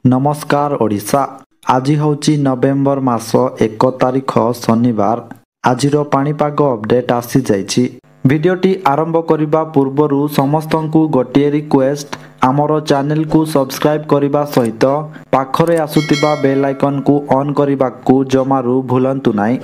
नमस्कार ओडिशा। आज होची नवेम्बर मास 1 तारिख शनिवार। आजिर पाणीपाग अपडेट आसी जाइछि। भिडियोटी आरंभ करिबा पूर्वरु समस्तंकु गोटिए रिक्वेस्ट, आमर चैनल को सब्सक्राइब करिबा सहित पाखरे आसुतिबा बेल आइकन को ऑन करिबाकु जमारु भूलंतु नाही।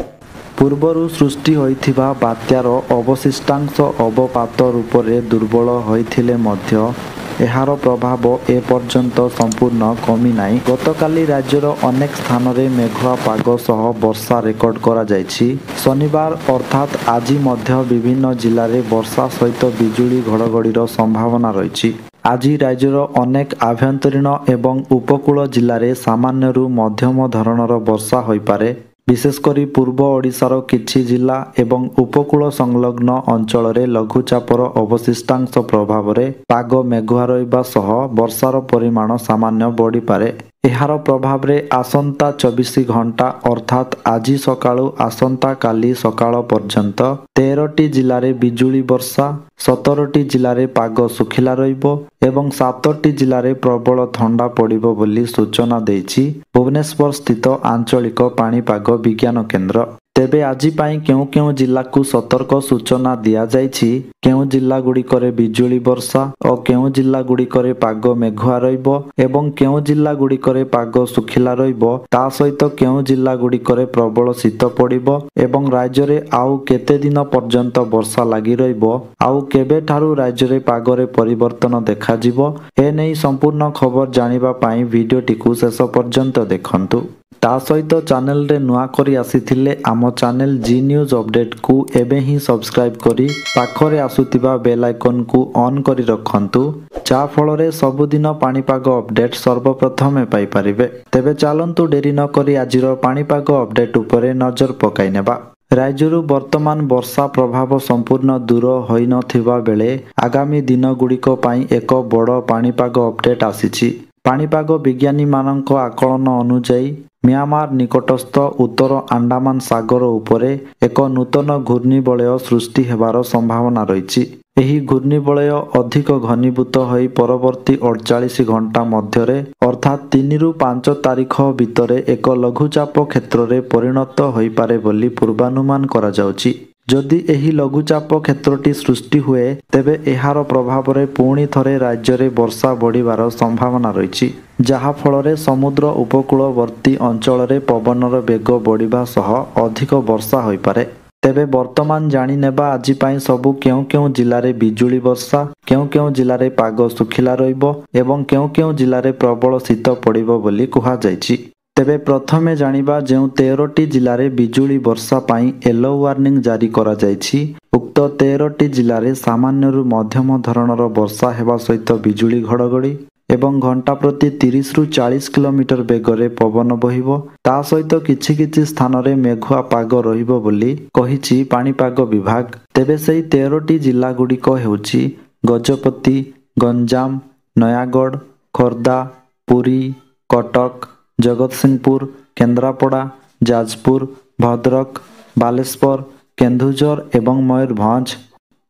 पूर्वरु सृष्टि होइथिबा बात्यार अवशिष्टांश अवपात रूपरे दुर्बल होइथिले मध्य एहार प्रभाव ए पर्यंत संपूर्ण कमी नाही। गतकाली राज्यर अनेक स्थान रे मेघुआ पाग सह वर्षा रेकर्ड करा जायछि। शनिवार अर्थात आज मध्य विभिन्न जिल्ला रे वर्षा सहित बिजुली घड़घड़ीर संभावना रहिछि। आज राज्यर अनेक आभ्यंतरीण एवं उपकूल जिल्ला रे सामान्यरू मध्यम धरणर वर्षा होइपारे। विशेषकर पूर्व ओडिशार किछि जिला एवं उपकूल संलग्न अंचल रे लघुचापर अवशिष्टांश प्रभाव रे पाग मेघुआ रहिबा सह वर्षार परिमाण सामान्य बढ़ी पारे। एहार प्रभाव रे आसंता 24 घंटा अर्थात आज सकाळु आसंता काली सकाळ पर्यंत 13टी जिल्ला रे बिजुली वर्षा, 17टी जिल्ला रे पाग सुखिला रहिबो एवं 7टी जिल्ला रे प्रबल ठंडा पड़िबो बोली सूचना देछि भुवनेश्वर स्थित आंचलिक पाणीपाग विज्ञान केंद्र। तेबे आज पाई केउ केउ जिल्ला को सतर्क सूचना दिया जाइछि, केउ जिल्ला गुड़िकरे बिजुली वर्षा और केउ जिल्ला गुड़िकरे पाग मेघुआ रहिबो एवं केउ जिल्ला गुड़िकरे पाग सुखिला रहिबो। ता सहित केउ जिल्ला गुड़िकरे प्रबल शीत पड़िबो एवं राज्य रे आउ केते दिन पर्यंत वर्षा लागि रहिबो, आउ केबे ठारू राज्य रे पाग रे परिवर्तन देखा जिवो। ए नै संपूर्ण खबर जानिबा पाई वीडियोटी को शेष पर्यंत देखंतु। ता सहित चैनल रे नुआ करी आसीथिले आम चैनल जी न्यूज अपडेट को एबे ही सब्सक्राइब करी पाखरे आसुतिबा बेल आइकन को ऑन करी रखंतु, जा फल रे सबुदिन पाणीपाग अपडेट सर्वप्रथमे पाई परिबे। तेबे चलंतु डेरी न करी आजिर पाणीपाग अपडेट उपरे नजर पकाई नेबा। राज्यरू वर्तमान वर्षा प्रभाव संपूर्ण दूर होई नथिबा बेले आगामी दिन गुड़िक पाई एक बड़ पाणीपाग अपडेट आसीछि। पाणीपाग विज्ञानी मानक आकलन अनुसार म्यांमार निकटस्थ उत्तर अंडमान सागर उपरे एक नूतन घूर्णिबलय सृष्टि हेबार संभावना रहिछि। एही घूर्णिबलय अधिक घनीभूत होई परवर्ती 48 घंटा मध्यरे अर्थात 3 रु 5 तारिख भितरे एक लघुचाप क्षेत्र रे परिणत होई पारे बोली पूर्वानुमान करा जाउछि। जदि एही लघुचाप क्षेत्रटी सृष्टि हुए तेबे एहार प्रभाव रे पुणी थरे राज्य रे वर्षा बढ़िबार संभावना रहिछि, जहा फल रे समुद्र उपकूलवर्ती अंचल रे पवनर बेग बढ़िबा सह अधिक वर्षा होई पारे। तेबे वर्तमान जानि नेबा आज पाई सबु केउ केउ जिल्ला रे बिजुली वर्षा, केउ केउ जिल्ला रे पाग सुखिला रहिबो एवं केउ केउ जिल्ला रे प्रबल शीत पड़िबो बोली कुहा जायछि। तेबे प्रथमे जानिबा जेउ 13टी जिल्ला रे बिजुली वर्षा पाई येलो वार्निंग जारी करा जायछि। उक्त 13टी जिल्ला रे सामान्यरू मध्यम धरणर वर्षा हेबा सहित बिजुली घड़घड़ी एवं घंटा प्रति 30 रु 40 किलोमीटर बेगरे पवन बहिबो। ता सहित किछि किछि स्थान रे मेघुआ पाग रहिबो बोली कहिछि पाणीपाग विभाग। तेबे सेही 13टी जिल्ला गुड़िक हेउछि गजपति, गंजाम, नयागढ़, खोर्धा, पुरी, कटक, जगतसिंहपुर, केन्द्रापड़ा, जाजपुर, भद्रक, बालेश्वर, केन्दुझर एवं मयूरभंज।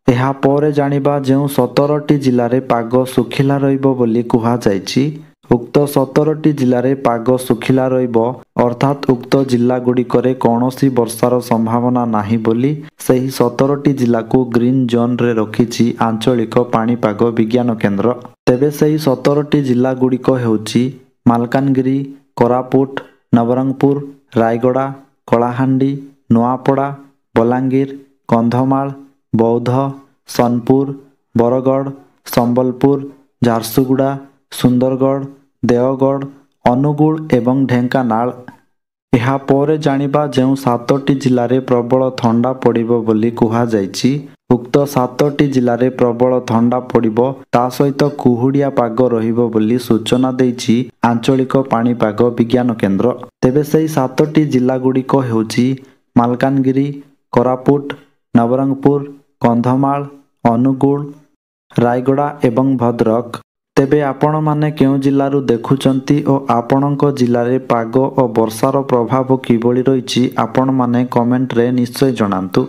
एहा परे जानिबा जेउ 17टी जिल्ला रे पाग सुखिला रहिबो बोली कुहा जायछि। उक्त 17टी जिल्ला रे पाग सुखिला रहिबो अर्थात उक्त जिल्ला गुड़िकरे कौनसी वर्षार संभावना नाही बोली सेही 17टी जिल्ला को ग्रीन जोन रे रखिछि आंचलिक पाणीपाग विज्ञान केंद्र। तेबे सेही 17टी जिल्ला गुड़िक हेउछि मालकानगिरी, कोरापुट, नवरंगपुर, रायगड़ा, कलाहांडी, नुआपड़ा, बलांगीर, कंधमाल, बौद्ध, सोनपुर, बरगढ़, संबलपुर, झारसुगुड़ा, सुंदरगढ़, देवगढ़, अनुगुल एवं ढेंकानाल। एहा परे जानिबा जेउ 7टी जिल्ला रे प्रबल ठंडा पड़िबो बोली कुहा जायछि। उक्त 7टी जिल्ला रे प्रबल ठंडा पड़िबो ता सहित कुहुडिया पाग रहिबो बोली सूचना देछि आंचलिक पाणीपाग विज्ञान केंद्र। तेबे सेही 7टी जिल्ला गुड़िक हेउछि मालकानगिरी, कोरापुट, नवरंगपुर, कंधमाल, अनुगुल, रायगड़ा एवं भद्रक। तेबे आपण माने केउ जिल्लारू देखुचंती ओ आपणक जिल्ला रे पाग ओ वर्षार प्रभाव किबोली रहिछि आपण माने कमेंट रे निश्चय जणांतु।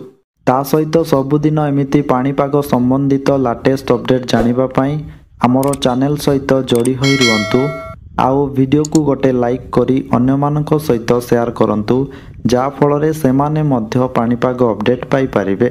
ता सहित सबुदिन एमिति पाणीपाग संबंधित लाटेस्ट अपडेट जानिबा पाई आमर चैनल सहित जोड़ी होई रुहंतु। ଆଉ ଭିଡ଼ିଓକୁ ଗୋଟେ ଲାଇକ୍ କରି ଅନ୍ୟମାନଙ୍କ ସହିତ ସେୟାର କରନ୍ତୁ, ଯାହା ଫଳରେ ସେମାନେ ମଧ୍ୟ ପାଣିପାଗ ଅପଡେଟ୍ ପାଇପାରିବେ।